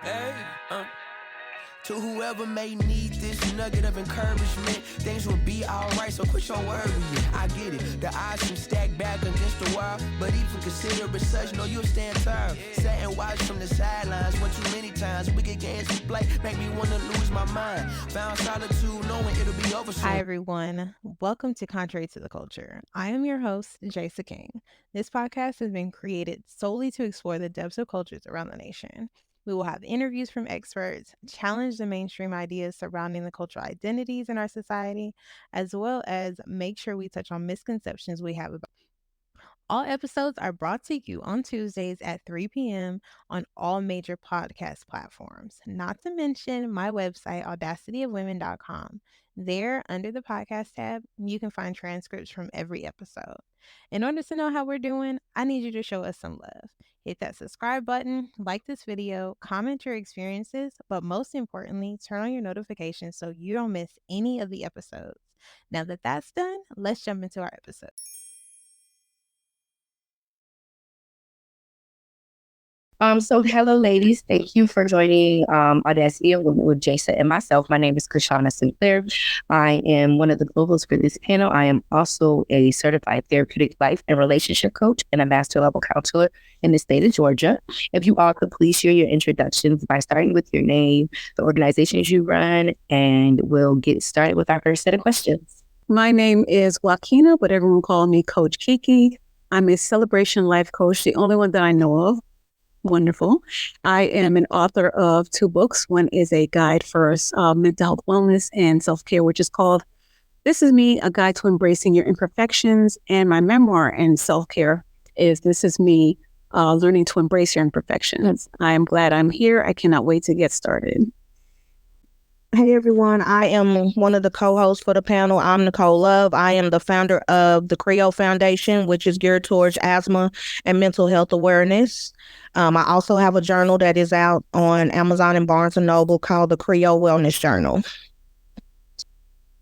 Hey, to whoever may need this nugget of encouragement, things will be alright, so quit your worrying. I get it, the odds seem stacked back against the wall, but even consider it such, know you'll stand tall. Sat and watch from the sidelines, one too many times, wicked games we play, make me wanna lose my mind. Found solitude, knowing it'll be over soon. Hi, everyone. Welcome to Contrary to the Culture. I am your host, Jaysa King. This podcast has been created solely to explore the depths of cultures around the nation. We will have interviews from experts, challenge the mainstream ideas surrounding the cultural identities in our society, as well as make sure we touch on misconceptions we have about. All episodes are brought to you on Tuesdays at 3 p.m. on all major podcast platforms, not to mention my website, audacityofwomen.com. There, under the podcast tab, you can find transcripts from every episode. In order to know how we're doing, I need you to show us some love. Hit that subscribe button, like this video, comment your experiences, but most importantly, turn on your notifications so you don't miss any of the episodes. Now that that's done, let's jump into our episode. So hello, ladies. Thank you for joining Audacity of Women with Jaysa and myself. My name is Krishana Sinclair. I am one of the globals for this panel. I am also a certified therapeutic life and relationship coach and a master level counselor in the state of Georgia. If you all could please share your introductions by starting with your name, the organizations you run, and we'll get started with our first set of questions. My name is Joaquina, but everyone call me Coach Kiki. I'm a celebration life coach, the only one that I know of. Wonderful. I am an author of 2 books. One is a guide for mental health, wellness, and self-care, which is called This Is Me, A Guide to Embracing Your Imperfections. And my memoir in self-care is This Is Me, Learning to Embrace Your Imperfections. I am glad I'm here. I cannot wait to get started. Hey everyone, I am one of the co-hosts for the panel. I'm Nicole Love. I am the founder of the Creole Foundation, which is geared towards asthma and mental health awareness. I also have a journal that is out on Amazon and Barnes & Noble called the Creole Wellness Journal.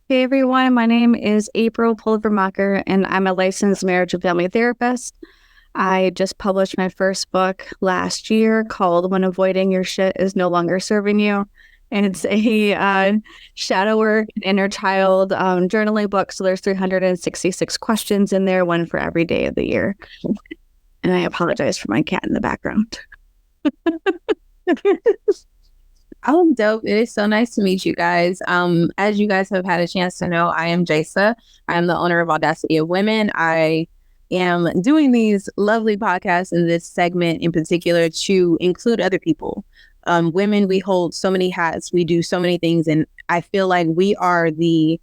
Hey everyone, my name is April Pulvermacher, and I'm a licensed marriage and family therapist. I just published my first book last year called When Avoiding Your Shit Is No Longer Serving You. And it's a shadow work, inner child journaling book. So there's 366 questions in there, one for every day of the year. And I apologize for my cat in the background. Oh, dope. It is so nice to meet you guys. As you guys have had a chance to know, I am Jaysa. I am the owner of Audacity of Women. I am doing these lovely podcasts in this segment in particular to include other people. Women, we hold so many hats, we do so many things, and I feel like we are the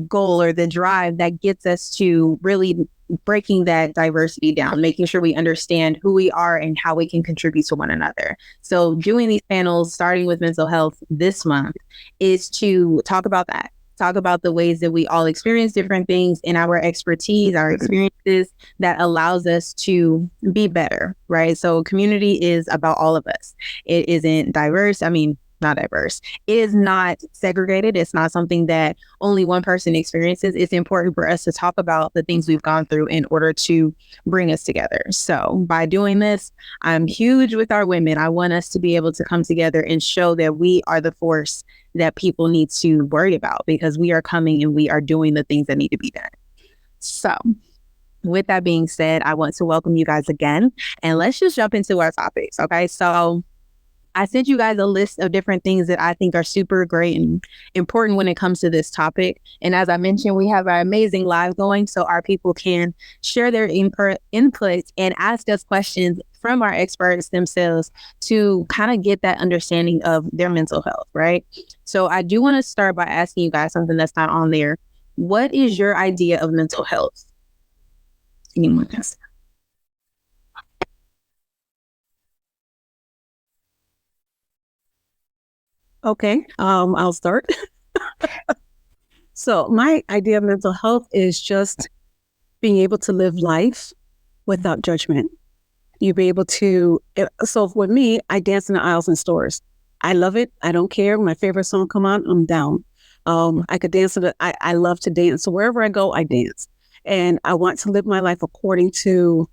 goal or the drive that gets us to really breaking that diversity down, making sure we understand who we are and how we can contribute to one another. So doing these panels, starting with mental health this month, is to talk about that. Talk about the ways that we all experience different things in our expertise, our experiences that allows us to be better, right? So community is about all of us. It isn't diverse. Not diverse. It is not segregated. It's not something that only one person experiences. It's important for us to talk about the things we've gone through in order to bring us together. So by doing this, I'm huge with our women. I want us to be able to come together and show that we are the force that people need to worry about, because we are coming and we are doing the things that need to be done. So with that being said, I want to welcome you guys again, and let's just jump into our topics. Okay. So I sent you guys a list of different things that I think are super great and important when it comes to this topic. And as I mentioned, we have our amazing live going, so our people can share their input and ask us questions from our experts themselves to kind of get that understanding of their mental health, right? So I do want to start by asking you guys something that's not on there. What is your idea of mental health? Anyone else? Okay, I'll start. So my idea of mental health is just being able to live life without judgment. You be able to, so with me, I dance in the aisles in stores. I love it. I don't care. My favorite song come on, I'm down. I could dance I love to dance. So wherever I go, I dance. And I want to live my life according to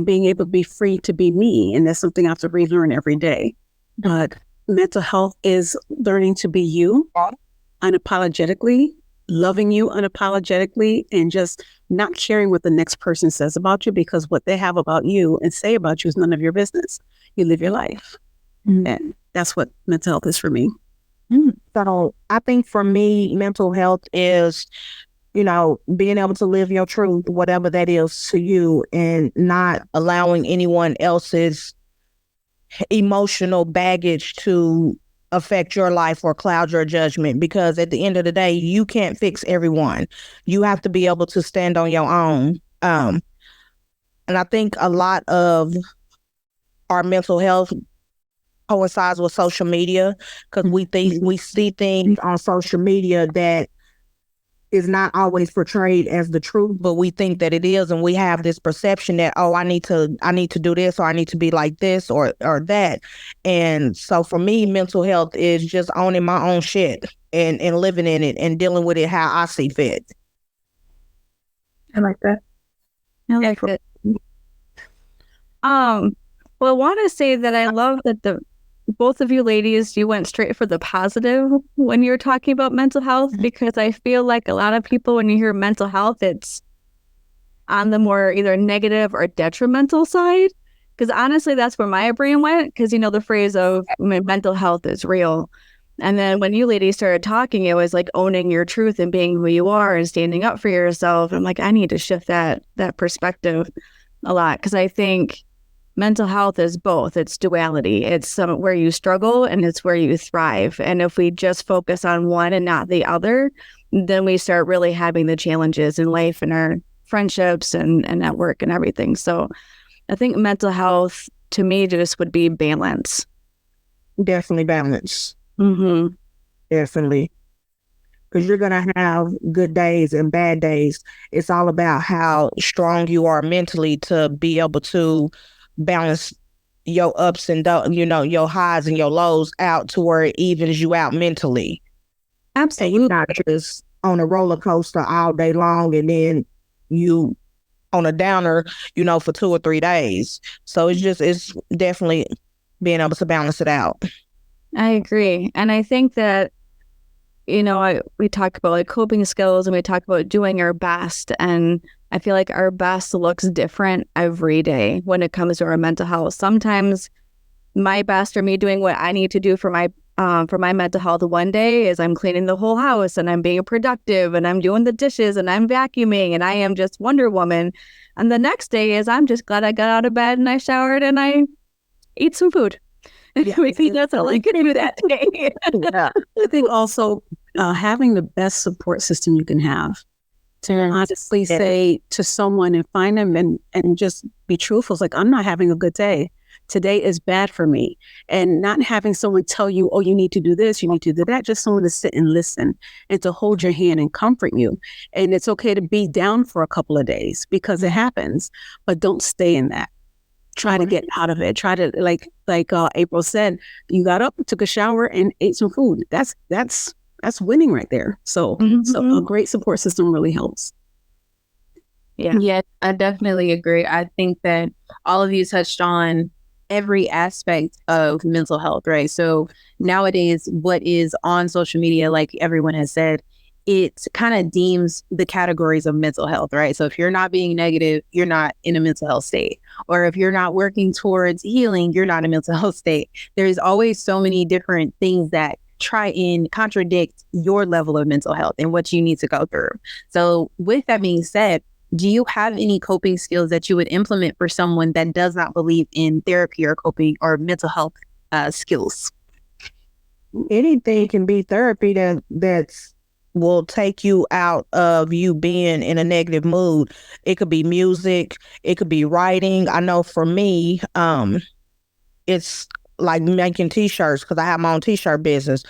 being able to be free to be me. And that's something I have to relearn every day. But mental health is learning to be you unapologetically, loving you unapologetically, and just not caring what the next person says about you, because what they have about you and say about you is none of your business. You live your life. And that's what mental health is for me. So I think for me, mental health is, being able to live your truth, whatever that is to you, and not allowing anyone else's emotional baggage to affect your life or cloud your judgment, because at the end of the day, you can't fix everyone. You have to be able to stand on your own. And I think a lot of our mental health coincides with social media, because we see things on social media that is not always portrayed as the truth, but we think that it is, and we have this perception that, oh, I need to do this, or I need to be like this or that. And so for me, mental health is just owning my own shit and living in it and dealing with it how I see fit. I like that. I like it. Well, I want to say that I love that both of you ladies, you went straight for the positive when you were talking about mental health, because I feel like a lot of people, when you hear mental health, it's on the more either negative or detrimental side. Because honestly, that's where my brain went, because, the phrase of mental health is real. And then when you ladies started talking, it was like owning your truth and being who you are and standing up for yourself. I'm like, I need to shift that perspective a lot, because I think mental health is both. It's duality. It's where you struggle and it's where you thrive. And if we just focus on one and not the other, then we start really having the challenges in life and our friendships and at work and everything. So I think mental health to me just would be balance. Definitely balance. Mm-hmm. Definitely. Because you're going to have good days and bad days. It's all about how strong you are mentally to be able to balance your ups and downs, your highs and your lows out to where it evens you out mentally. Absolutely. And you're not just on a roller coaster all day long and then you on a downer, for 2 or 3 days. So it's definitely being able to balance it out. I agree. And I think that, we talk about like coping skills and we talk about doing our best. And I feel like our best looks different every day when it comes to our mental health. Sometimes my best, or me doing what I need to do for my mental health one day, is I'm cleaning the whole house and I'm being productive and I'm doing the dishes and I'm vacuuming and I am just Wonder Woman. And the next day is I'm just glad I got out of bed and I showered and I ate some food. Yeah. That's all I could do that day. Yeah. I think also having the best support system you can have. To honestly say to someone and find them and just be truthful. It's like, I'm not having a good day. Today is bad for me. And not having someone tell you, oh, you need to do this, you need to do that. Just someone to sit and listen and to hold your hand and comfort you. And it's okay to be down for a couple of days, because it happens, but don't stay in that. Try to get out of it. Try to, like April said, you got up, took a shower and ate some food. That's winning right there. So a great support system really helps. Yeah, I definitely agree. I think that all of you touched on every aspect of mental health, right? So nowadays, what is on social media, like everyone has said, it kind of deems the categories of mental health, right? So if you're not being negative, you're not in a mental health state. Or if you're not working towards healing, you're not in a mental health state. There's always so many different things that try and contradict your level of mental health and what you need to go through. So with that being said, do you have any coping skills that you would implement for someone that does not believe in therapy or coping or mental health skills? Anything can be therapy that's will take you out of you being in a negative mood. It could be music, it could be writing. I know for me, it's like making t-shirts, because I have my own t-shirt business.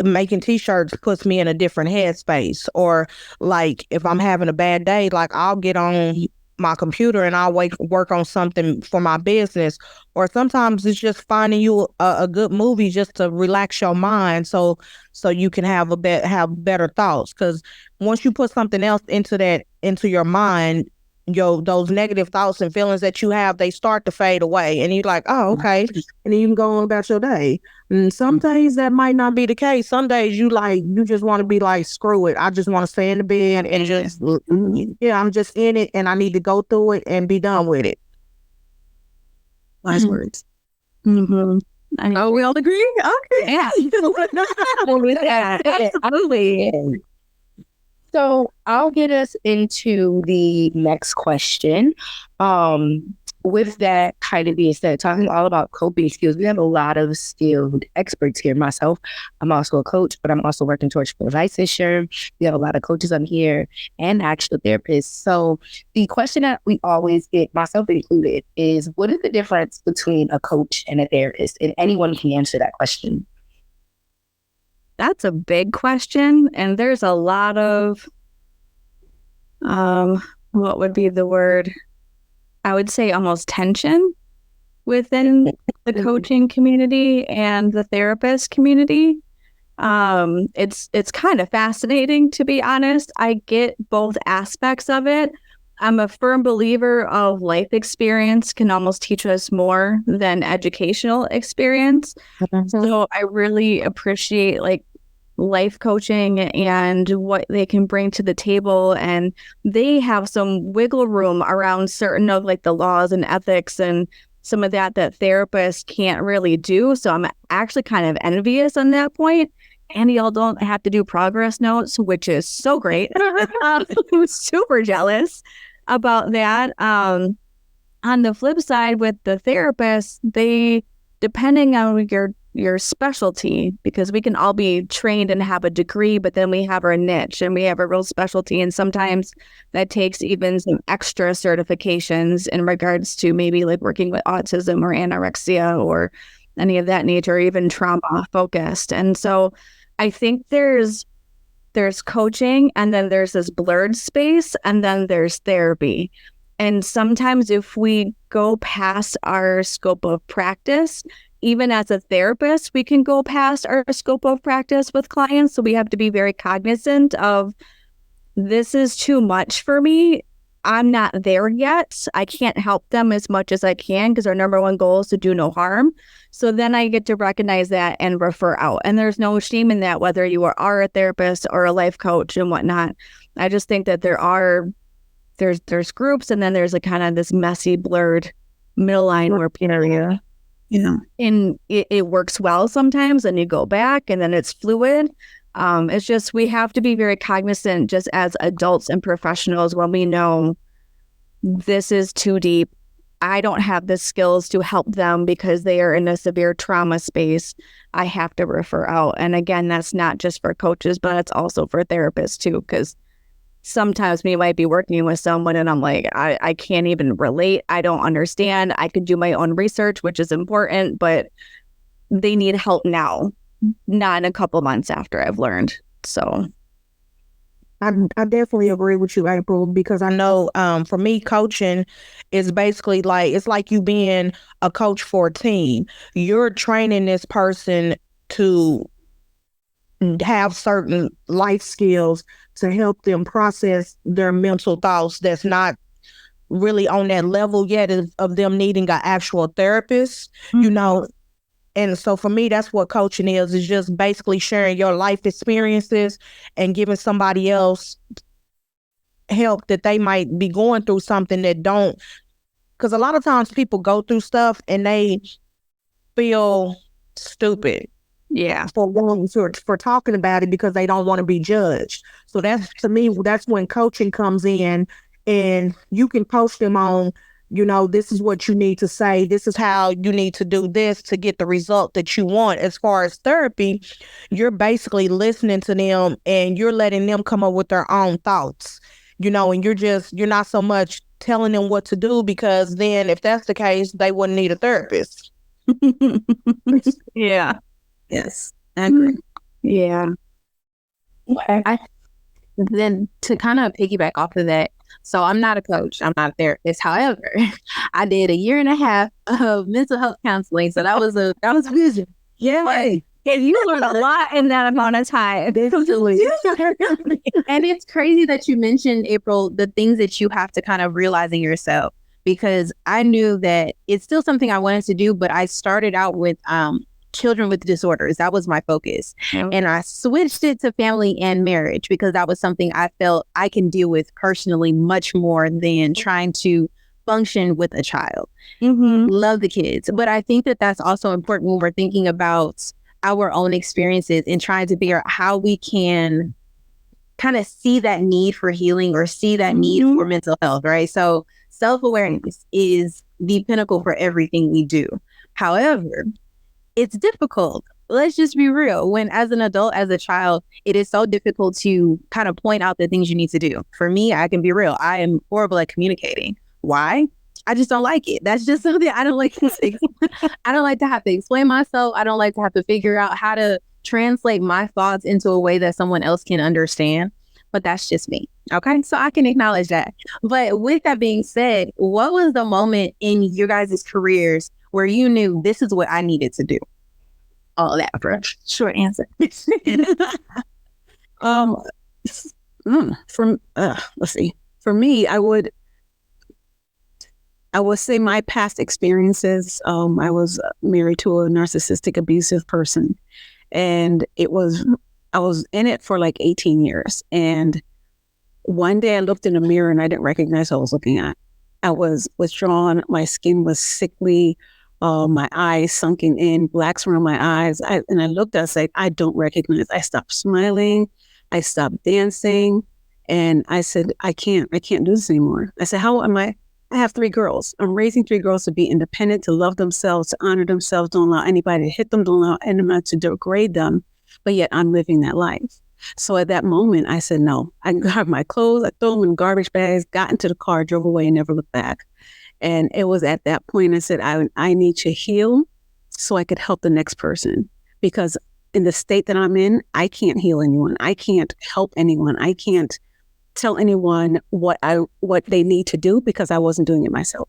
Making t-shirts puts me in a different headspace. Or like if I'm having a bad day, like I'll get on my computer and I'll work on something for my business. Or sometimes it's just finding you a good movie just to relax your mind, so you can have have better thoughts. Because once you put something else into your mind, those negative thoughts and feelings that you have, they start to fade away, and you're like, oh, okay, and then you can go on about your day. And some days that might not be the case. Some days you just want to be like, screw it, I just want to stay in the bed and just I'm just in it, and I need to go through it and be done with it. Wise words. Mm-hmm. Oh, we all agree? Okay. Yeah. Absolutely. So I'll get us into the next question. With that kind of being said, talking all about coping skills, we have a lot of skilled experts here. Myself, I'm also a coach, but I'm also working towards licensure. We have a lot of coaches on here and actual therapists. So the question that we always get, myself included, is what is the difference between a coach and a therapist? And anyone can answer that question. That's a big question, and there's a lot of what would be the word? I would say almost tension within the coaching community and the therapist community. It's kind of fascinating, to be honest. I get both aspects of it. I'm a firm believer of life experience can almost teach us more than educational experience. So I really appreciate life coaching and what they can bring to the table, and they have some wiggle room around certain of the laws and ethics and some of that therapists can't really do. So I'm actually kind of envious on that point. And y'all don't have to do progress notes, which is so great. I'm super jealous about that. On the flip side, with the therapists, they, depending on your specialty, because we can all be trained and have a degree, but then we have our niche and we have a real specialty. And sometimes that takes even some extra certifications in regards to maybe working with autism or anorexia or any of that nature, or even trauma focused. And so I think there's coaching, and then there's this blurred space, and then there's therapy. And sometimes if we go past our scope of practice, even as a therapist, we can go past our scope of practice with clients. So we have to be very cognizant of, this is too much for me. I'm not there yet. I can't help them as much as I can because our number one goal is to do no harm. So then I get to recognize that and refer out. And there's no shame in that, whether you are a therapist or a life coach and whatnot. I just think that there's groups, and then there's kind of this messy, blurred middle line where people, and it works well sometimes, and you go back, and then it's fluid. It's just, we have to be very cognizant just as adults and professionals when we know this is too deep. I don't have the skills to help them because they are in a severe trauma space. I have to refer out. And again, that's not just for coaches, but it's also for therapists too, because sometimes we might be working with someone and I'm like, I can't even relate. I don't understand. I could do my own research, which is important, but they need help now, not in a couple months after I've learned. So I definitely agree with you, April, because I know for me, coaching is basically it's like you being a coach for a team. You're training this person to have certain life skills to help them process their mental thoughts that's not really on that level yet of them needing an actual therapist, And so for me, that's what coaching is just basically sharing your life experiences and giving somebody else help that they might be going through something that don't. Because a lot of times people go through stuff and they feel stupid. Yeah. For talking about it because they don't want to be judged. So to me, that's when coaching comes in, and you can post them on, this is what you need to say. This is how you need to do this to get the result that you want. As far as therapy, you're basically listening to them and you're letting them come up with their own thoughts, and you're not so much telling them what to do, because then if that's the case, they wouldn't need a therapist. Yeah. Yes, I agree. Yeah. Then to kind of piggyback off of that, So I'm not a coach. I'm not a therapist. However, I did 1.5 years of mental health counseling. So that was a vision. Yeah. And you learned a lot in that amount of time. Definitely. And it's crazy that you mentioned, April, the things that you have to kind of realize in yourself, because I knew that it's still something I wanted to do, but I started out with children with disorders. That was my focus. Yeah. And I switched it to family and marriage because that was something I felt I can deal with personally much more than trying to function with a child. Mm-hmm. Love the kids. But I think that that's also important when we're thinking about our own experiences and trying to figure out how we can kind of see that need for healing or see that need for mental health, right? So self-awareness is the pinnacle for everything we do. However, it's difficult. Let's just be real. When as an adult, as a child, it is so difficult to kind of point out the things you need to do. For me, I can be real. I am horrible at communicating. Why? I just don't like it. That's just something I don't like to say. I don't like to have to explain myself. I don't like to have to figure out how to translate my thoughts into a way that someone else can understand. But that's just me. Okay. So I can acknowledge that. But with that being said, what was the moment in your guys' careers where you knew this is what I needed to do? All of that for a short answer. Let's see. For me, I would say my past experiences. I was married to a narcissistic, abusive person, and I was in it for like 18 years. And one day I looked in the mirror and I didn't recognize who I was looking at. I was withdrawn. My skin was sickly. My eyes sunken in, blacks around my eyes. I looked, I said, I don't recognize. I stopped smiling. I stopped dancing. And I said, I can't do this anymore. I said, how am I? I have 3 girls. I'm raising 3 girls to be independent, to love themselves, to honor themselves, don't allow anybody to hit them, don't allow anyone to degrade them. But yet I'm living that life. So at that moment, I said, no. I grabbed my clothes, I threw them in garbage bags, got into the car, drove away, and never looked back. And it was at that point I said, I need to heal so I could help the next person. Because in the state that I'm in, I can't heal anyone. I can't help anyone. I can't tell anyone what they need to do because I wasn't doing it myself.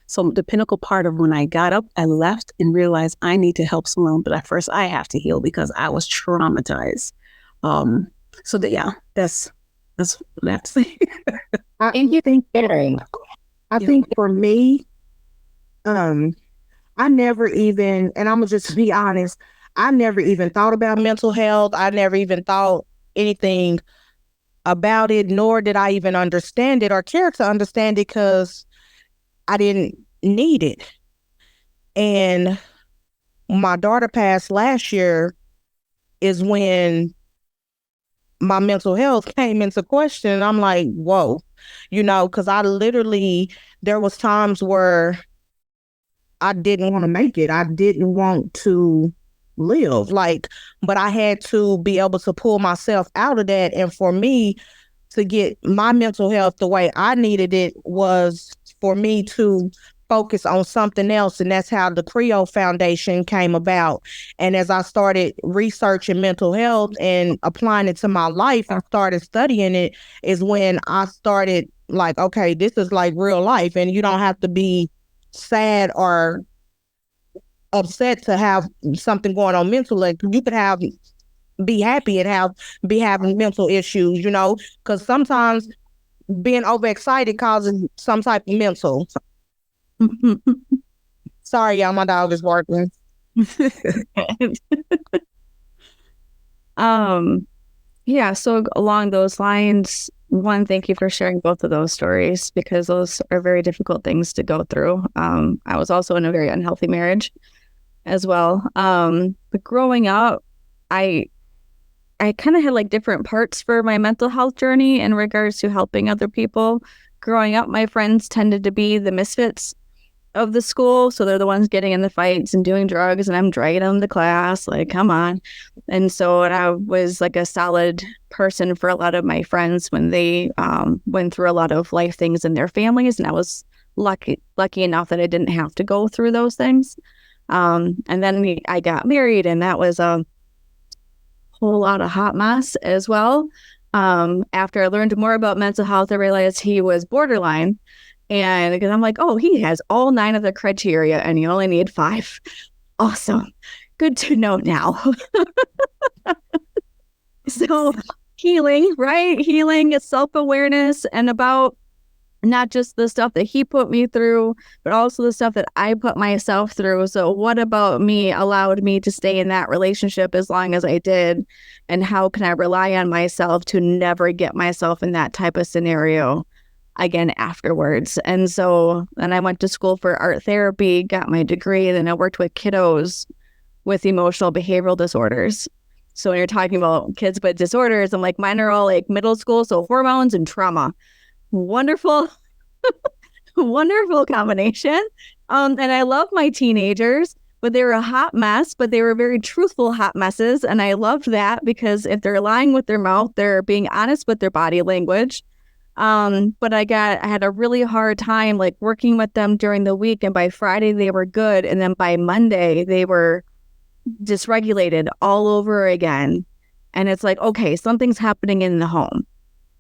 So the pinnacle part of when I got up, I left and realized I need to help someone, but at first I have to heal because I was traumatized. So that's what I have to say. I think for me, I never even, and I'm gonna just be honest, I never even thought about mental health. I never even thought anything about it, nor did I even understand it or care to understand it because I didn't need it. And my daughter passed last year is when my mental health came into question. I'm like, whoa, because I literally, there was times where I didn't want to make it. I didn't want to live, but I had to be able to pull myself out of that. And for me to get my mental health the way I needed it was for me to focus on something else. And that's how the Creole Foundation came about. And as I started researching mental health and applying it to my life and started studying it is when I started like, okay, this is like real life. And you don't have to be sad or upset to have something going on mentally. You could be happy and be having mental issues, because sometimes being overexcited causes some type of mental. Sorry, y'all, my dog is barking. Yeah, so along those lines, one, thank you for sharing both of those stories because those are very difficult things to go through. I was also in a very unhealthy marriage as well. But growing up, I kind of had like different parts for my mental health journey in regards to helping other people. Growing up, my friends tended to be the misfits of the school. So they're the ones getting in the fights and doing drugs, and I'm dragging them to class, like, come on. And so I was like a solid person for a lot of my friends when they went through a lot of life things in their families. And I was lucky enough that I didn't have to go through those things. And then I got married, and that was a whole lot of hot mess as well. After I learned more about mental health, I realized he was borderline. And because I'm like, oh, he has all 9 of the criteria and you only need 5. Awesome. Good to know now. So healing, right? Healing is self-awareness and about not just the stuff that he put me through, but also the stuff that I put myself through. So what about me allowed me to stay in that relationship as long as I did? And how can I rely on myself to never get myself in that type of scenario again afterwards? And I went to school for art therapy, got my degree, and then I worked with kiddos with emotional behavioral disorders. So when you're talking about kids with disorders, I'm like, mine are all like middle school, so hormones and trauma. Wonderful, wonderful combination. And I love my teenagers, but they were a hot mess, but they were very truthful hot messes. And I loved that because if they're lying with their mouth, they're being honest with their body language. But I had a really hard time like working with them during the week. And by Friday, they were good. And then by Monday, they were dysregulated all over again. And it's like, okay, something's happening in the home.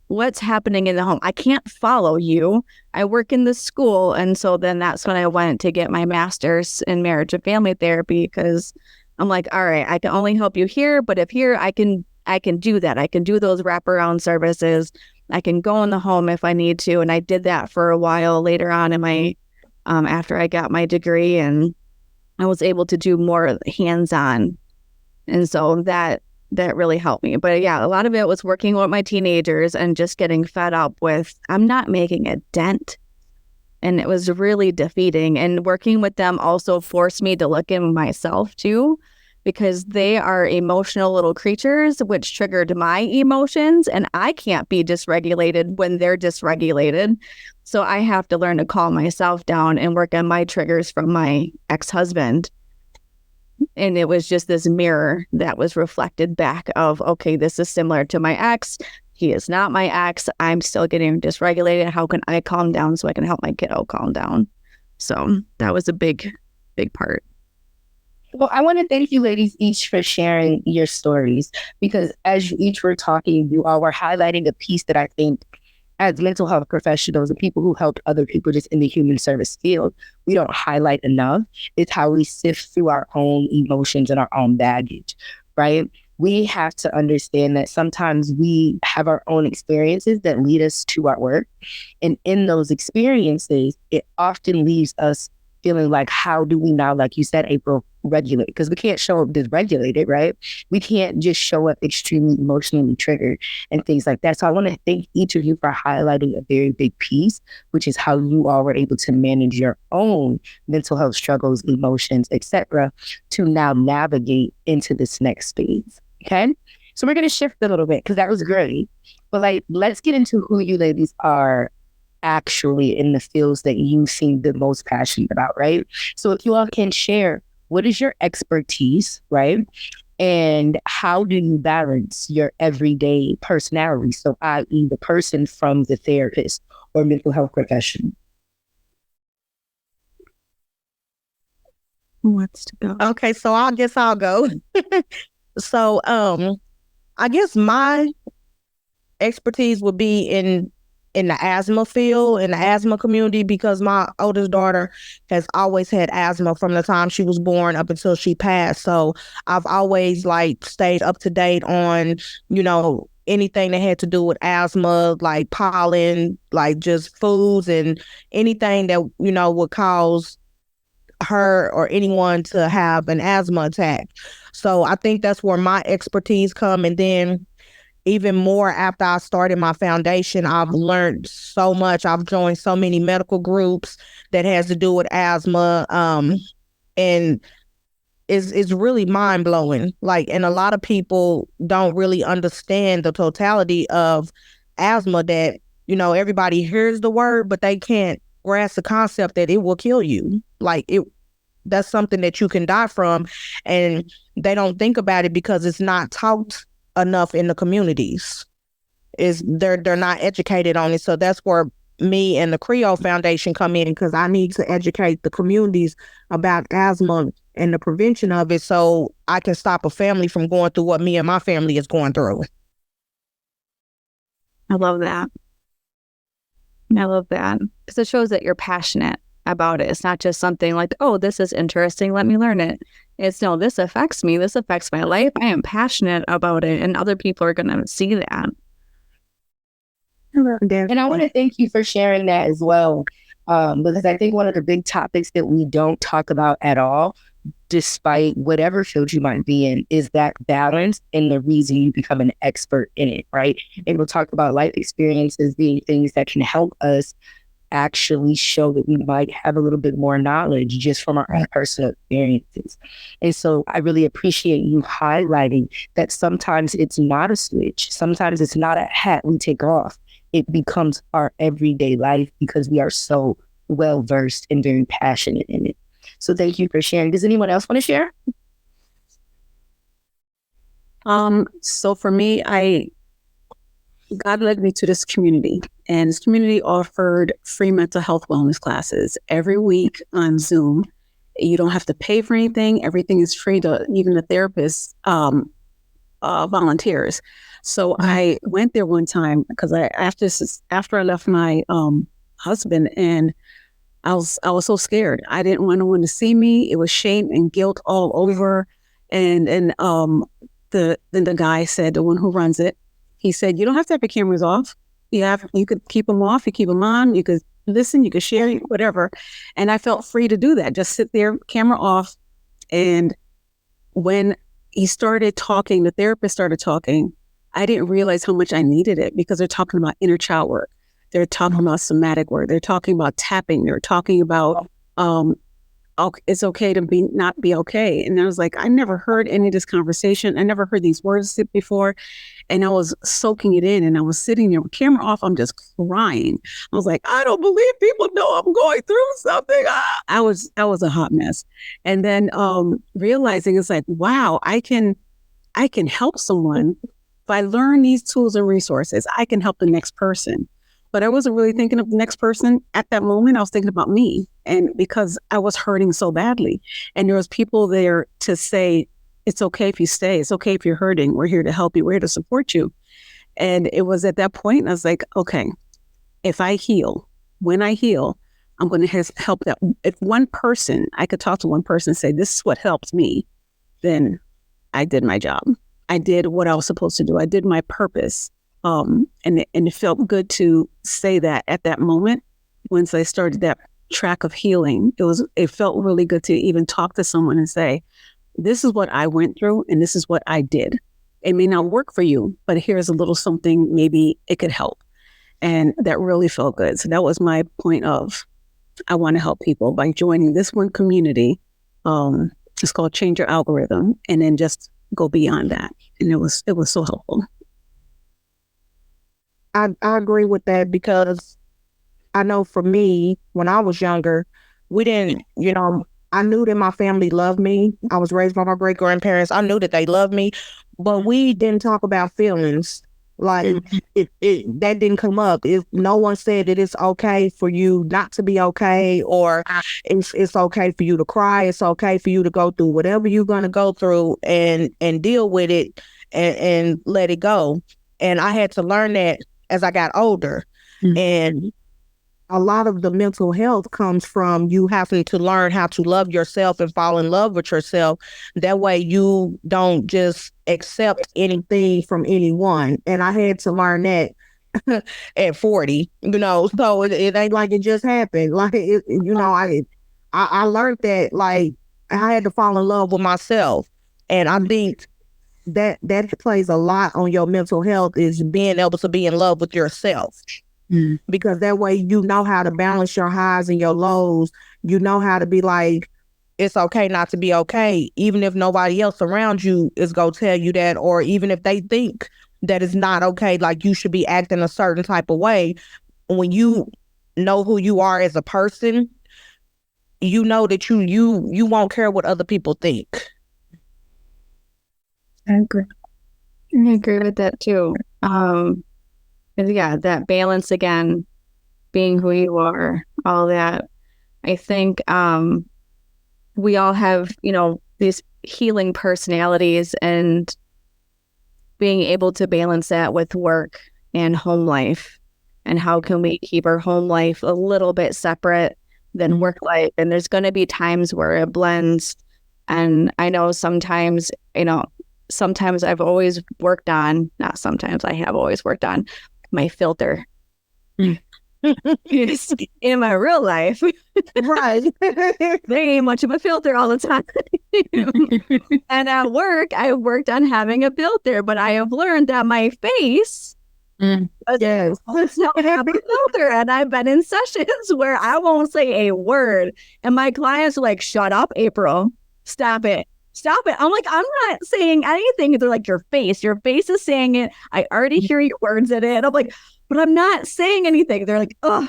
What's happening in the home? I can't follow you. I work in the school. And so then that's when I went to get my master's in marriage and family therapy, because I'm like, all right, I can only help you here, but if here I can do that. I can do those wraparound services. I can go in the home if I need to. And I did that for a while later on in my after I got my degree, and I was able to do more hands-on. And so that really helped me. But yeah, a lot of it was working with my teenagers and just getting fed up with, I'm not making a dent. And it was really defeating. And working with them also forced me to look in myself too, because they are emotional little creatures, which triggered my emotions. And I can't be dysregulated when they're dysregulated. So I have to learn to calm myself down and work on my triggers from my ex-husband. And it was just this mirror that was reflected back of, okay, this is similar to my ex. He is not my ex. I'm still getting dysregulated. How can I calm down so I can help my kiddo calm down? So that was a big, big part. Well, I want to thank you ladies each for sharing your stories, because as you each were talking, you all were highlighting a piece that I think as mental health professionals and people who help other people just in the human service field, we don't highlight enough. It's how we sift through our own emotions and our own baggage, right? We have to understand that sometimes we have our own experiences that lead us to our work. And in those experiences, it often leaves us feeling like, how do we now, like you said, April, regulate? Because we can't show up dysregulated, right? We can't just show up extremely emotionally triggered and things like that. So I want to thank each of you for highlighting a very big piece, which is how you all were able to manage your own mental health struggles, emotions, etc., to now navigate into this next phase. Okay? So we're going to shift a little bit because that was great. But let's get into who you ladies are actually in the fields that you seem the most passionate about, right? So if you all can share, what is your expertise, right? And how do you balance your everyday personality? So i.e. the person from the therapist or mental health professional. Who wants to go? Okay, so I guess I'll go. So I guess my expertise would be in the asthma field, in the asthma community, because my oldest daughter has always had asthma from the time she was born up until she passed. So I've always stayed up to date on, anything that had to do with asthma, like pollen, like just foods and anything that, would cause her or anyone to have an asthma attack. So I think that's where my expertise come. And then even more after I started my foundation, I've learned so much. I've joined so many medical groups that has to do with asthma. And it's really mind blowing. And a lot of people don't really understand the totality of asthma, that, everybody hears the word, but they can't grasp the concept that it will kill you. That's something that you can die from. And they don't think about it because it's not taught enough in the communities. They're not educated on it. So that's where me and the Creole Foundation come in, because I need to educate the communities about asthma and the prevention of it, so I can stop a family from going through what me and my family is going through. I love that. I love that because it shows that you're passionate about it. It's not just something like, oh, this is interesting, let me learn it. It's no, this affects me. This affects my life. I am passionate about it, and other people are going to see that. And I want to thank you for sharing that as well, because I think one of the big topics that we don't talk about at all, despite whatever field you might be in, is that balance and the reason you become an expert in it, right? And we'll talk about life experiences being things that can help us actually show that we might have a little bit more knowledge just from our own personal experiences. And so I really appreciate you highlighting that sometimes it's not a switch. Sometimes it's not a hat we take off. It becomes our everyday life because we are so well versed and very passionate in it. So thank you for sharing. Does anyone else want to share? So for me, God led me to this community, and this community offered free mental health wellness classes every week on Zoom. You don't have to pay for anything. Everything is free. Even the therapist volunteers. So I went there one time because after I left my husband, and I was so scared. I didn't want anyone to see me. It was shame and guilt all over. And the guy said, the one who runs it, he said, you don't have to have your cameras off. You could keep them off, you keep them on, you could listen, you could share, whatever. And I felt free to do that. Just sit there, camera off. And when he started talking, the therapist started talking, I didn't realize how much I needed it because they're talking about inner child work. They're talking about somatic work. They're talking about tapping. They're talking about it's okay to not be okay. And I was like, I never heard any of this conversation. I never heard these words before. And I was soaking it in, and I was sitting there with camera off. I'm just crying. I was like, I don't believe people know I'm going through something. I was a hot mess. And then realizing it's like, wow, I can help someone. If I learn these tools and resources, I can help the next person. But I wasn't really thinking of the next person at that moment. I was thinking about me, and because I was hurting so badly. And there was people there to say, it's okay if you stay. It's okay if you're hurting. We're here to help you. We're here to support you. And it was at that point, I was like, okay, if I heal, when I heal, I'm going to help that. If I could talk to one person and say, this is what helped me, then I did my job. I did what I was supposed to do. I did my purpose. And it felt good to say that at that moment. Once I started that track of healing, it felt really good to even talk to someone and say, this is what I went through and this is what I did. It may not work for you, but here's a little something, maybe it could help. And that really felt good. So that was my point of, I want to help people by joining this one community. It's called Change Your Algorithm, and then just go beyond that. And it was so helpful. I agree with that because I know for me, when I was younger, we didn't, I knew that my family loved me. I was raised by my great-grandparents. I knew that they loved me, but we didn't talk about feelings. Like that didn't come up. If no one said that it's okay for you not to be okay, or it's okay for you to cry, it's okay for you to go through whatever you're gonna go through and deal with it and let it go. And I had to learn that as I got older. And a lot of the mental health comes from you having to learn how to love yourself and fall in love with yourself. That way you don't just accept anything from anyone. And I had to learn that at 40, so it ain't like it just happened. Like, I learned that, like, I had to fall in love with myself. And I think that plays a lot on your mental health, is being able to be in love with yourself. Because that way you know how to balance your highs and your lows. You know how to be like, it's okay not to be okay, even if nobody else around you is going to tell you that, or even if they think that it's not okay, like you should be acting a certain type of way. When you know who you are as a person, you know that you won't care what other people think. I agree with that too. Yeah, that balance again, being who you are, all that. I think we all have, these healing personalities, and being able to balance that with work and home life, and how can we keep our home life a little bit separate than work life. And there's going to be times where it blends. And I know sometimes, sometimes I've always worked on, not sometimes, I have always worked on my filter. In my real life. Right. There ain't much of a filter all the time. And at work, I worked on having a filter, but I have learned that my face Yes. does not have a filter. And I've been in sessions where I won't say a word. And my clients are like, shut up, April. Stop it. Stop it. I'm like, I'm not saying anything. They're like, your face is saying it. I already hear your words in it. I'm like, but I'm not saying anything. They're like, oh.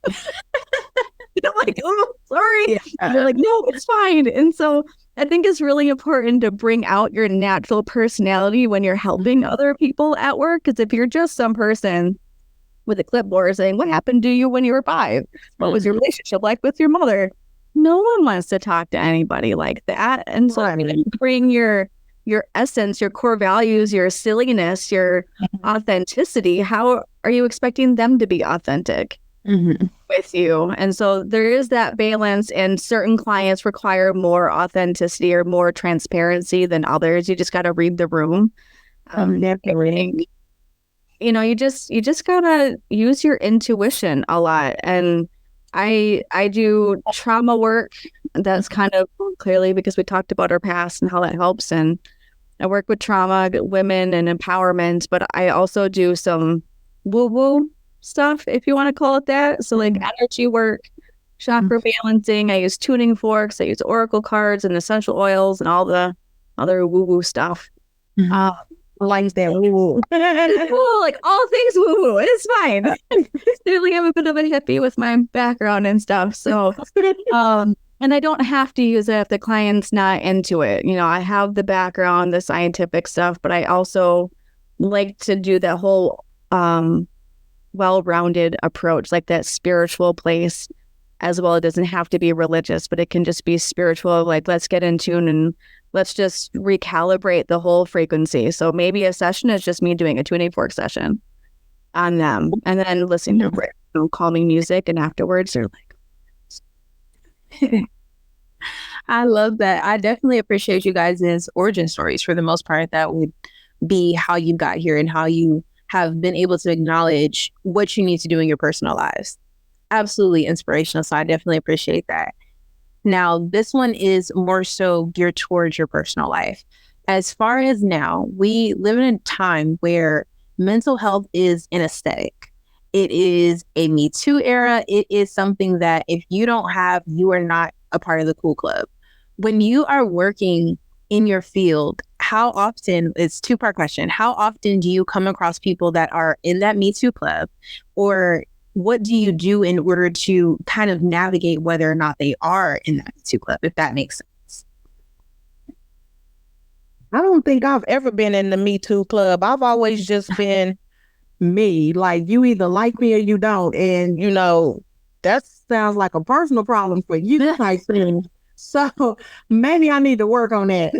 I'm like, oh, sorry. Yeah. They're like, no, it's fine. And so I think it's really important to bring out your natural personality when you're helping other people at work. Because if you're just some person with a clipboard saying, what happened to you when you were 5? What was your relationship like with your mother? No one wants to talk to anybody like that. And so bring your essence, your core values, your silliness, your authenticity. How are you expecting them to be authentic with you? And so there is that balance, and certain clients require more authenticity or more transparency than others. You just got to read the room. Definitely. You just gotta use your intuition a lot. And I do trauma work. That's kind of clearly because we talked about our past and how that helps. And I work with trauma, women, and empowerment, but I also do some woo-woo stuff, if you want to call it that. So like energy work, chakra balancing. I use tuning forks. I use oracle cards and essential oils and all the other woo-woo stuff. Like that woo-woo. Like all things woo-woo. It's fine. Clearly I'm a bit of a hippie with my background and stuff. So and I don't have to use it if the client's not into it. I have the background, the scientific stuff, but I also like to do that whole well-rounded approach, like that spiritual place as well. It doesn't have to be religious, but it can just be spiritual. Like, let's get in tune and let's just recalibrate the whole frequency. So maybe a session is just me doing a tuning fork session on them and then listening to calming music. And afterwards they're like, I love that. I definitely appreciate you guys' origin stories for the most part. That would be how you got here and how you have been able to acknowledge what you need to do in your personal lives. Absolutely inspirational. So I definitely appreciate that. Now, this one is more so geared towards your personal life. As far as now, we live in a time where mental health is an aesthetic. It is a Me Too era. It is something that if you don't have, you are not a part of the cool club. When you are working in your field, how often, it's a two-part question, how often do you come across people that are in that Me Too club? Or what do you do in order to kind of navigate whether or not they are in that Me Too club, if that makes sense? I don't think I've ever been in the Me Too club. I've always just been me. Like, you either like me or you don't. And, that sounds like a personal problem for you type thing. So maybe I need to work on that.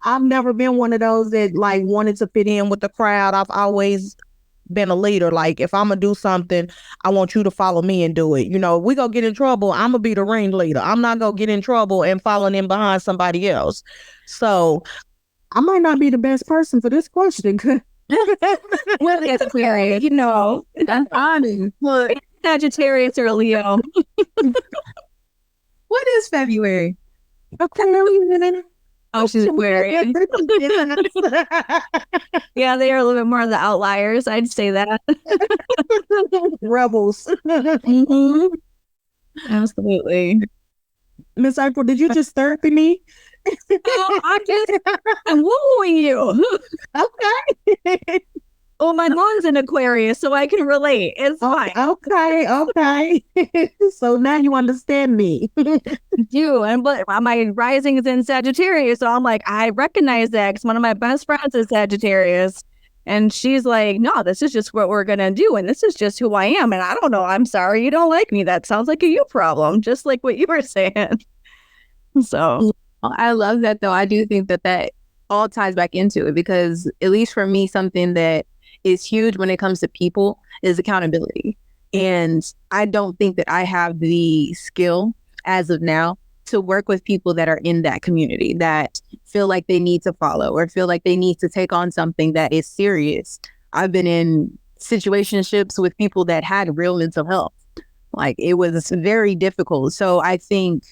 I've never been one of those that like wanted to fit in with the crowd. I've always been a leader. Like, if I'm gonna do something, I want you to follow me and do it. If we gonna get in trouble, I'm gonna be the ringleader. I'm not gonna get in trouble and following in behind somebody else. So I might not be the best person for this question. Well, it's Aquarius, That's honest. Look, Sagittarius or Leo. What is February? Aquarius. Oh, she's Aquarius. Yeah, they are a little bit more of the outliers. I'd say that. Rebels. Absolutely. Miss April, did you just therapy me? I'm wooing you. Okay. Oh, my mom's an Aquarius, so I can relate. It's fine. Okay. So now you understand me. But my rising is in Sagittarius, so I'm like, I recognize that because one of my best friends is Sagittarius, and she's like, no, this is just what we're gonna do, and this is just who I am, and I don't know. I'm sorry you don't like me. That sounds like a you problem, just like what you were saying. So I love that, though. I do think that all ties back into it, because at least for me, something that is huge when it comes to people is accountability. And I don't think that I have the skill as of now to work with people that are in that community that feel like they need to follow or feel like they need to take on something that is serious. I've been in situationships with people that had real mental health. Like, it was very difficult. So I think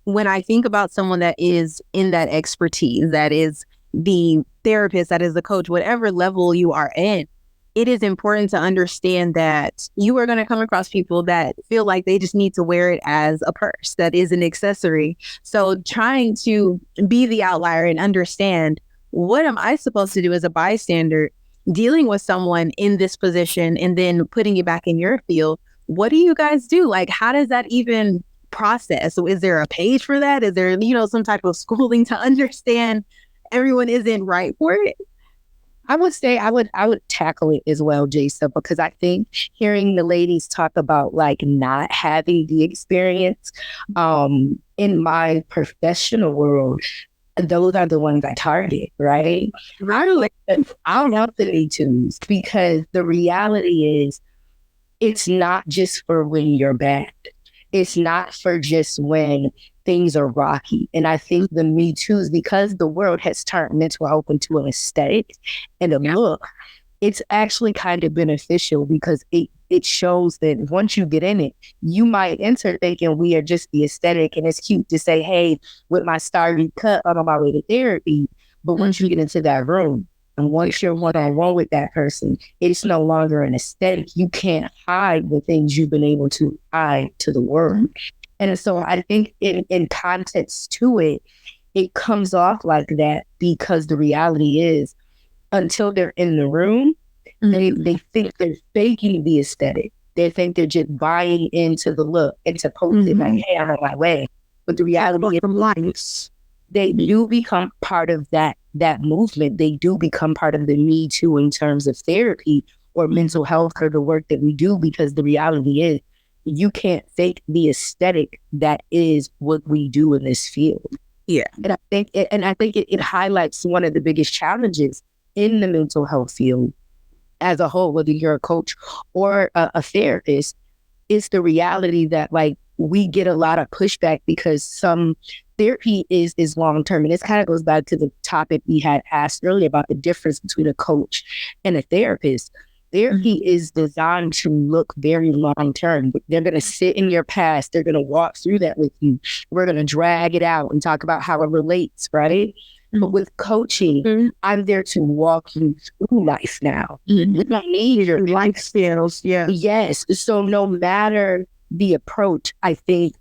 when I think about someone that is in that expertise, that is the therapist, that is the coach, whatever level you are in, it is important to understand that you are going to come across people that feel like they just need to wear it as a purse, that is an accessory. So trying to be the outlier and understand, what am I supposed to do as a bystander dealing with someone in this position and then putting it back in your field? What do you guys do? Like, how does that even process? So is there a page for that? Is there, some type of schooling to understand everyone isn't right for it? I would say I would tackle it as well, Jason, because I think hearing the ladies talk about like not having the experience in my professional world, those are the ones I target, right? I don't have the Me-Toos, because the reality is it's not just for when you're bad. It's not for just when things are rocky. And I think the Me Too's, because the world has turned mental health into an aesthetic and a look, it's actually kind of beneficial, because it shows that once you get in it, you might enter thinking we are just the aesthetic, and it's cute to say, hey, with my starry cut, I'm on my way to therapy. But once you get into that room, and once you're one-on-one with that person, it's no longer an aesthetic. You can't hide the things you've been able to hide to the world. And so I think in context to it, it comes off like that, because the reality is, until they're in the room, they think they're faking the aesthetic. They think they're just buying into the look and to post it like, hey, I'm on my way. But the reality is, they do become part of that movement. They do become part of the Me Too in terms of therapy or mental health or the work that we do, because the reality is, you can't fake the aesthetic that is what we do in this field. Yeah. And I think it highlights one of the biggest challenges in the mental health field as a whole, whether you're a coach or a therapist, is the reality that like we get a lot of pushback because some therapy is long-term. And this kind of goes back to the topic we had asked earlier about the difference between a coach and a therapist. Therapy is designed to look very long-term. They're going to sit in your past. They're going to walk through that with you. We're going to drag it out and talk about how it relates, right? But with coaching, I'm there to walk you through life now. I need your life skills. Yeah. Yes. So no matter the approach, I think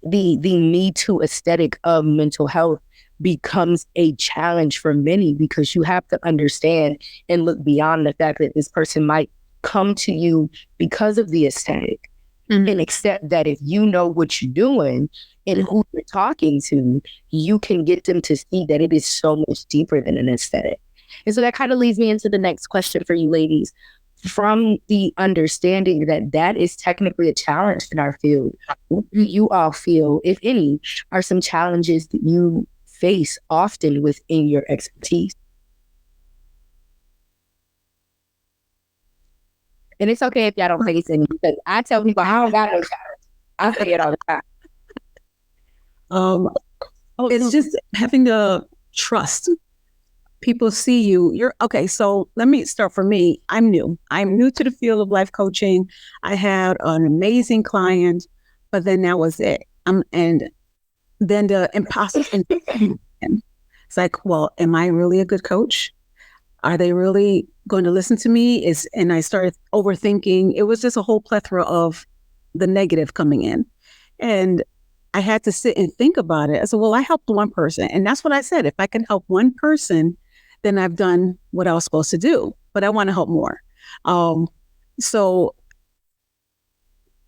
the Me Too aesthetic of mental health becomes a challenge for many, because you have to understand and look beyond the fact that this person might come to you because of the aesthetic, and accept that if you know what you're doing and who you're talking to, you can get them to see that it is so much deeper than an aesthetic. And so that kind of leads me into the next question for you ladies. From the understanding that that is technically a challenge in our field, what do you all feel, if any, are some challenges that you face often within your expertise? And it's okay if y'all don't face any, because I tell people I don't got no challenge. I say it all the time. It's just having to trust. People see you. You're okay. So let me start for me. I'm new to the field of life coaching. I had an amazing client, but then that was it. And then the imposter. It's like, well, am I really a good coach? Are they really going to listen to me? And I started overthinking. It was just a whole plethora of the negative coming in. And I had to sit and think about it. I said, well, I helped one person. And that's what I said. If I can help one person, then I've done what I was supposed to do. But I want to help more. So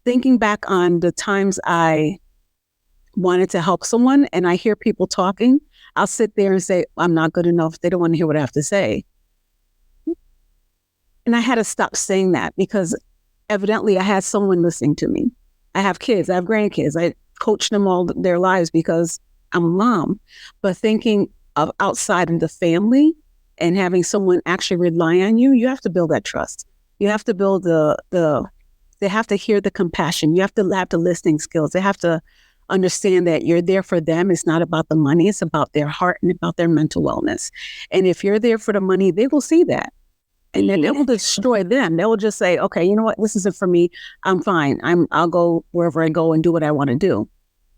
thinking back on the times I wanted to help someone and I hear people talking, I'll sit there and say, I'm not good enough. They don't want to hear what I have to say. And I had to stop saying that, because evidently I had someone listening to me. I have kids, I have grandkids. I coach them all their lives because I'm a mom. But thinking, of outside in the family and having someone actually rely on you, you have to build that trust. You have to build they have to hear the compassion. You have to have the listening skills. They have to understand that you're there for them. It's not about the money. It's about their heart and about their mental wellness. And if you're there for the money, they will see that. And then it will destroy them. They will just say, okay, you know what? This isn't for me. I'm fine. I'll go wherever I go and do what I want to do.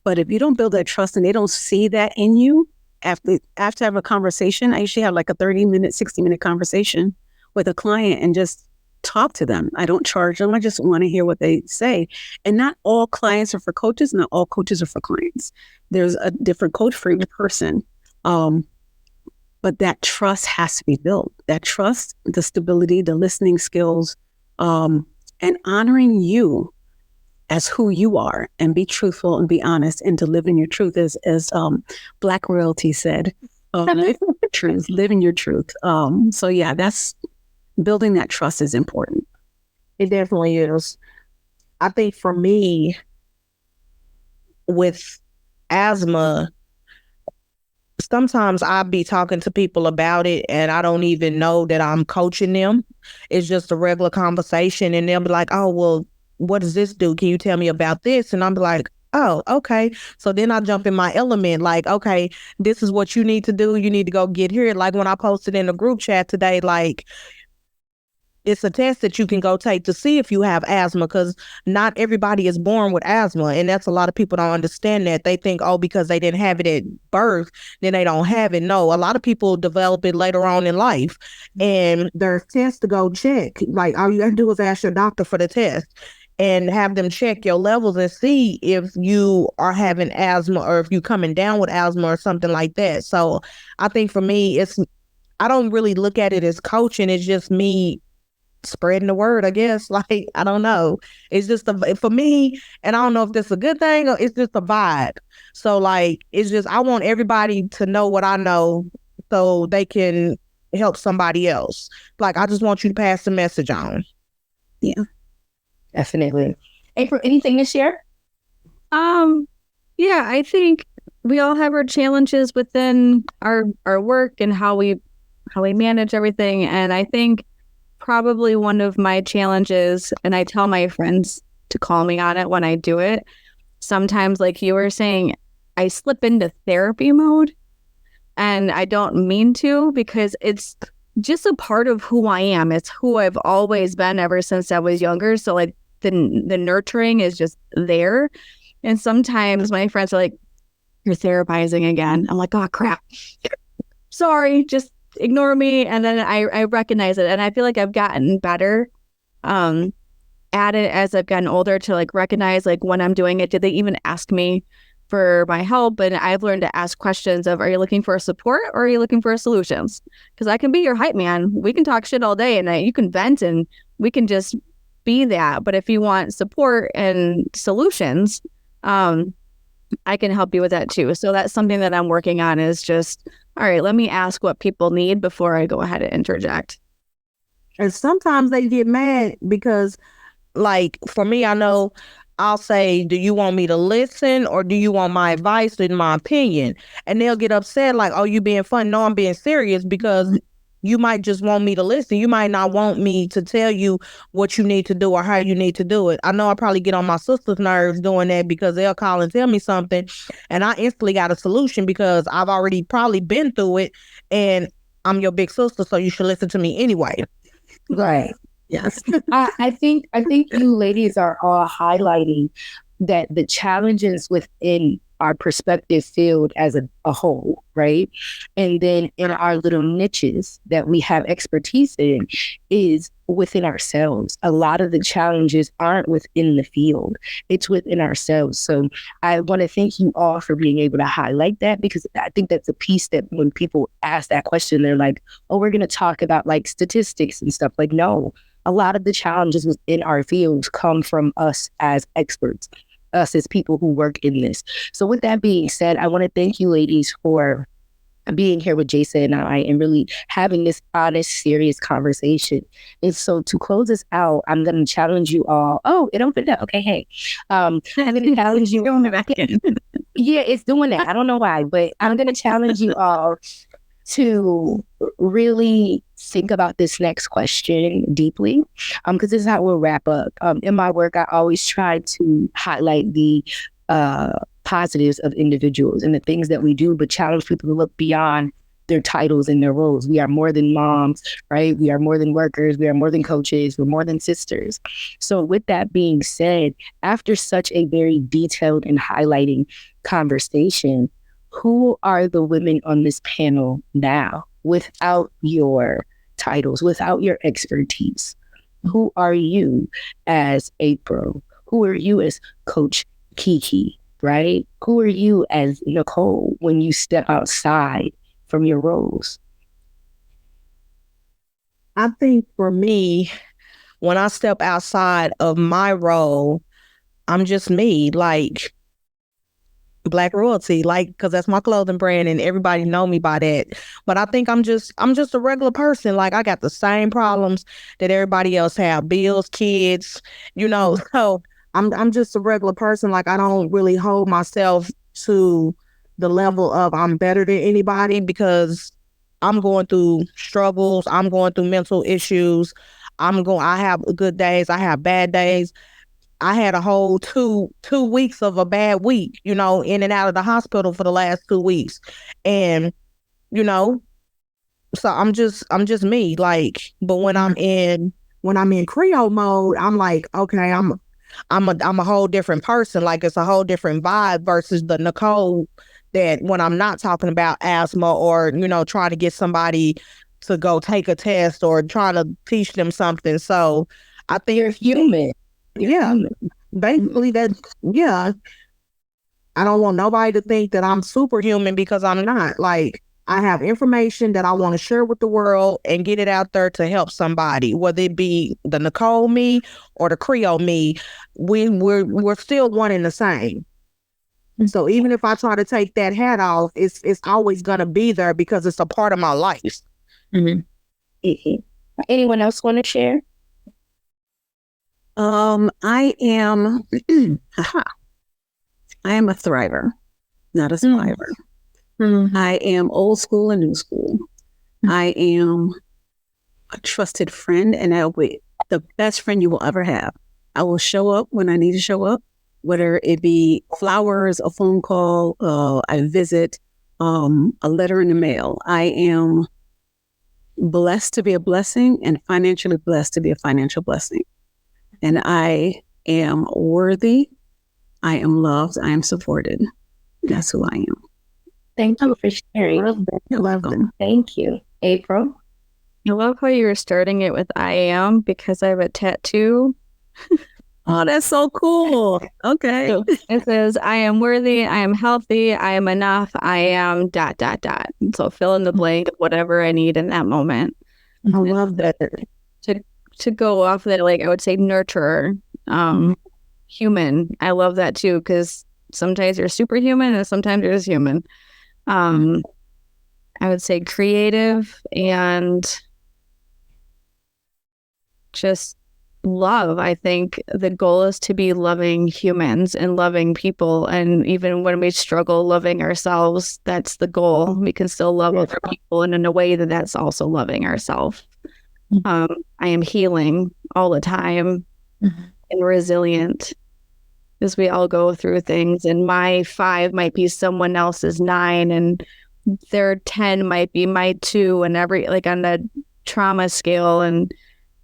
But if you don't build that trust and they don't see that in you, after I have a conversation, I usually have like a 30-minute, 60-minute conversation with a client and just talk to them. I don't charge them. I just want to hear what they say. And not all clients are for coaches. Not all coaches are for clients. There's a different coach for each person. But that trust has to be built. That trust, the stability, the listening skills, and honoring you as who you are, and be truthful and be honest and to live in your truth, as Black royalty said. Live in your truth. Live in your truth. So yeah, that's building that trust is important. It definitely is. I think for me, with asthma, sometimes I'll be talking to people about it and I don't even know that I'm coaching them. It's just a regular conversation and they'll be like, oh, well, what does this do? Can you tell me about this? And I'm like, oh, okay. So then I jump in my element, like, okay, this is what you need to do. You need to go get here. Like when I posted in the group chat today, like, it's a test that you can go take to see if you have asthma, because not everybody is born with asthma. And that's a lot of people don't understand that. They think, oh, because they didn't have it at birth, then they don't have it. No, a lot of people develop it later on in life. And there's tests to go check. Like all you got to do is ask your doctor for the test and have them check your levels and see if you are having asthma or if you're coming down with asthma or something like that. So I think for me, I don't really look at it as coaching. It's just me spreading the word, I guess. Like, I don't know. It's just for me, and I don't know if this is a good thing or it's just a vibe. So like, it's just, I want everybody to know what I know so they can help somebody else. Like, I just want you to pass the message on. Yeah, definitely. April, anything to share? Yeah, I think we all have our challenges within our work and how we manage everything. And I think probably one of my challenges, and I tell my friends to call me on it when I do it, sometimes, like you were saying, I slip into therapy mode and I don't mean to, because it's just a part of who I am. It's who I've always been ever since I was younger. So like the nurturing is just there. And sometimes my friends are like, you're therapizing again. I'm like, oh crap. Sorry, just ignore me. And then I recognize it. And I feel like I've gotten better at it as I've gotten older, to like recognize like when I'm doing it, did they even ask me for my help? And I've learned to ask questions of, are you looking for support or are you looking for solutions? Because I can be your hype man. We can talk shit all day and you can vent and we can just be that. But if you want support and solutions, I can help you with that too. So that's something that I'm working on, is just, all right, let me ask what people need before I go ahead and interject. And sometimes they get mad because, like, for me, I know I'll say, do you want me to listen or do you want my advice and my opinion? And they'll get upset like, oh, you being fun. No, I'm being serious, because you might just want me to listen. You might not want me to tell you what you need to do or how you need to do it. I know I probably get on my sister's nerves doing that, because they'll call and tell me something and I instantly got a solution because I've already probably been through it, and I'm your big sister, so you should listen to me anyway. Right. Yes. I think you ladies are all highlighting that the challenges within our perspective field as a whole, right? And then in our little niches that we have expertise in is within ourselves. A lot of the challenges aren't within the field. It's within ourselves. So I want to thank you all for being able to highlight that, because I think that's a piece that when people ask that question, they're like, oh, we're going to talk about like statistics and stuff. Like, no, a lot of the challenges within our fields come from us as experts, us as people who work in this. So with that being said, I want to thank you ladies for being here with Jason and I and really having this honest, serious conversation. And so to close this out, I'm going to challenge you all. Oh, it opened up. Okay, hey. I'm going to challenge you. Yeah, it's doing that. I don't know why, but I'm going to challenge you all to really think about this next question deeply, because this is how we'll wrap up. In my work, I always try to highlight the positives of individuals and the things that we do, but challenge people to look beyond their titles and their roles. We are more than moms, right? We are more than workers. We are more than coaches. We're more than sisters. So with that being said, after such a very detailed and highlighting conversation, who are the women on this panel now without your titles, without your expertise? Who are you as April? Who are you as Coach Kiki, right? Who are you as Nicole when you step outside from your roles? I think for me, when I step outside of my role, I'm just me, like Black royalty, like, because that's my clothing brand and everybody know me by that. But I think I'm just a regular person. Like, I got the same problems that everybody else have, bills, kids, so I'm just a regular person. Like, I don't really hold myself to the level of I'm better than anybody, because I'm going through struggles, I'm going through mental issues. I have good days, I have bad days. I had a whole two weeks of a bad week, in and out of the hospital for the last 2 weeks. And, so I'm just me. Like, but when I'm in Creole mode, I'm like, okay, I'm a whole different person. Like, it's a whole different vibe versus the Nicole that when I'm not talking about asthma or, trying to get somebody to go take a test or trying to teach them something. So I think You're human. Yeah, basically that. Yeah, I don't want nobody to think that I'm superhuman, because I'm not. Like, I have information that I want to share with the world and get it out there to help somebody, whether it be the Nicole me or the Creole me. We're still one and the same. So even if I try to take that hat off, it's always gonna be there because it's a part of my life. Anyone else want to share? I am I am a thriver, not a survivor. I am old school and new school. I am a trusted friend, and I'll be the best friend you will ever have. I will show up when I need to show up, whether it be flowers, a phone call, a visit, a letter in the mail. I am blessed to be a blessing and financially blessed to be a financial blessing. And I am worthy. I am loved. I am supported. That's who I am. Thank you for sharing. You're welcome. Thank you. April? I love how you were starting it with I am, because I have a tattoo. Oh, that's so cool. Okay. It says, I am worthy, I am healthy, I am enough, I am ... So fill in the blank of whatever I need in that moment. I love that. To go off that, like, I would say nurturer, human. I love that too, because sometimes you're superhuman and sometimes you're just human. I would say creative and just love. I think the goal is to be loving humans and loving people. And even when we struggle loving ourselves, that's the goal. We can still love other people, and in a way that's also loving ourselves. I am healing all the time and resilient, because we all go through things, and my 5 might be someone else's 9, and their 10 might be my 2, and like on the trauma scale, and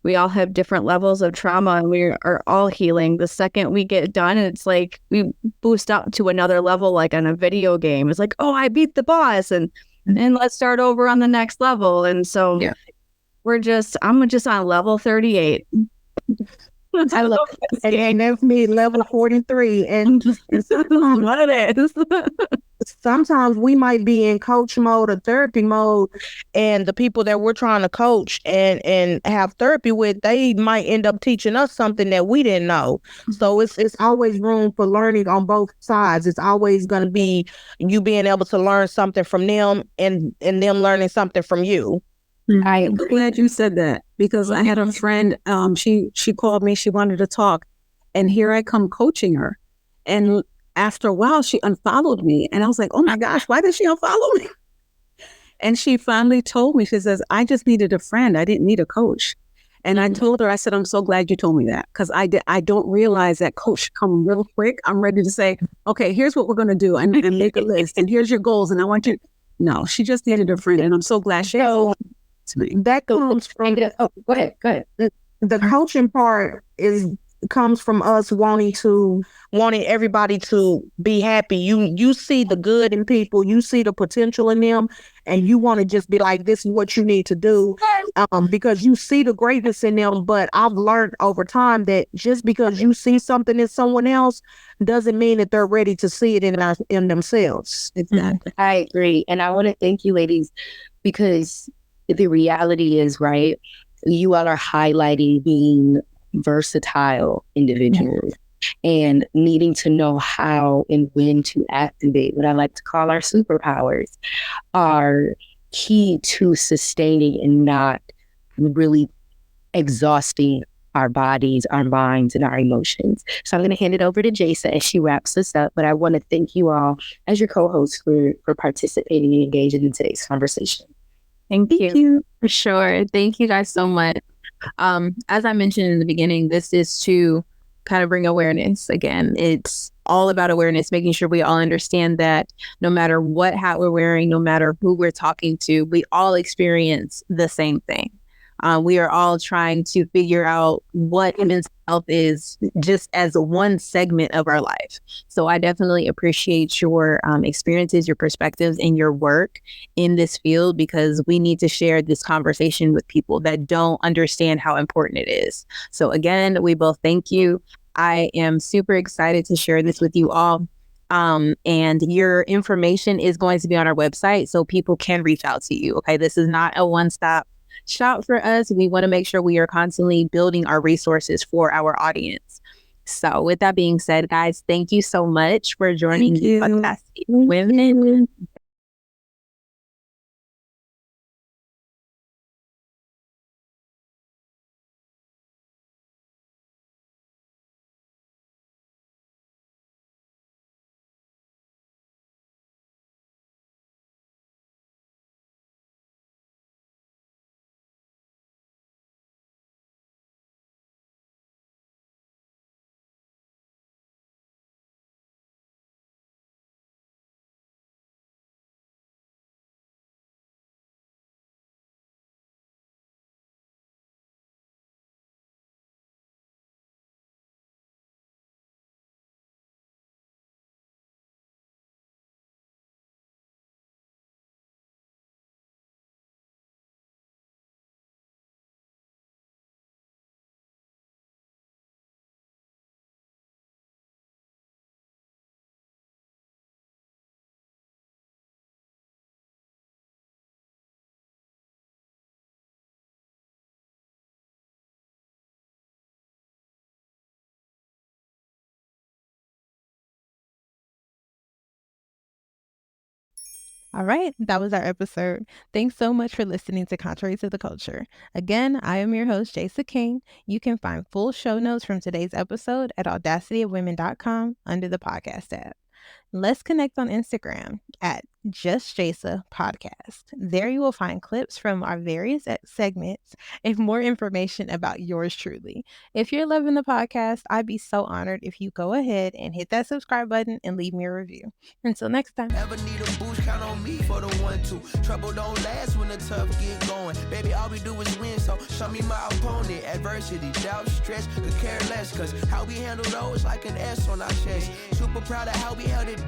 we all have different levels of trauma, and we are all healing. The second we get done, it's like we boost up to another level, like on a video game. It's like, oh, I beat the boss, and let's start over on the next level. And so I'm just on level 38. I love it. And that's me, level 43. And sometimes we might be in coach mode or therapy mode, and the people that we're trying to coach and have therapy with, they might end up teaching us something that we didn't know. So it's always room for learning on both sides. It's always going to be you being able to learn something from them and them learning something from you. I'm glad you said that, because I had a friend, she called me, she wanted to talk, and here I come coaching her. And after a while, she unfollowed me. And I was like, oh my gosh, why did she unfollow me? And she finally told me, she says, I just needed a friend. I didn't need a coach. And I told her, I said, I'm so glad you told me that, because I don't realize that coach come real quick. I'm ready to say, okay, here's what we're going to do, and make a list, and here's your goals. And I want you. No, she just needed a friend. And I'm so glad she told me. That comes from Go ahead. the coaching part comes from us wanting everybody to be happy. You see the good in people, you see the potential in them, and you want to just be like, this is what you need to do, because you see the greatness in them. But I've learned over time that just because you see something in someone else doesn't mean that they're ready to see it in themselves. Exactly. I agree. And I want to thank you, ladies, because the reality is, right, you all are highlighting being versatile individuals and needing to know how and when to activate what I like to call our superpowers are key to sustaining and not really exhausting our bodies, our minds, and our emotions. So I'm going to hand it over to Jason as she wraps this up. But I want to thank you all as your co-hosts for participating and engaging in today's conversation. Thank you. For sure. Thank you guys so much. As I mentioned in the beginning, this is to kind of bring awareness. Again, it's all about awareness, making sure we all understand that no matter what hat we're wearing, no matter who we're talking to, we all experience the same thing. We are all trying to figure out what mental health is, just as one segment of our life. So I definitely appreciate your experiences, your perspectives, and your work in this field, because we need to share this conversation with people that don't understand how important it is. So again, we both thank you. I am super excited to share this with you all. And your information is going to be on our website so people can reach out to you. Okay, this is not a one-stop shop for us. We want to make sure we are constantly building our resources for our audience. So with that being said, guys, thank you so much for joining the podcast. Women. All right, that was our episode. Thanks so much for listening to Contrary to the Culture. Again, I am your host, Jaysa King. You can find full show notes from today's episode at audacityofwomen.com under the podcast tab. Let's connect on Instagram at Just Jaysa Podcast. There you will find clips from our various segments and more information about yours truly. If you're loving the podcast, I'd be so honored if you go ahead and hit that subscribe button and leave me a review. Until next time. Ever need a boost, count on me for the 1-2. Trouble don't last when the tough get going. Baby, all we do is win, so show me my opponent. Adversity, doubt, stress, could care less, cause how we handle those like an S on our chest. Super proud of how we held it.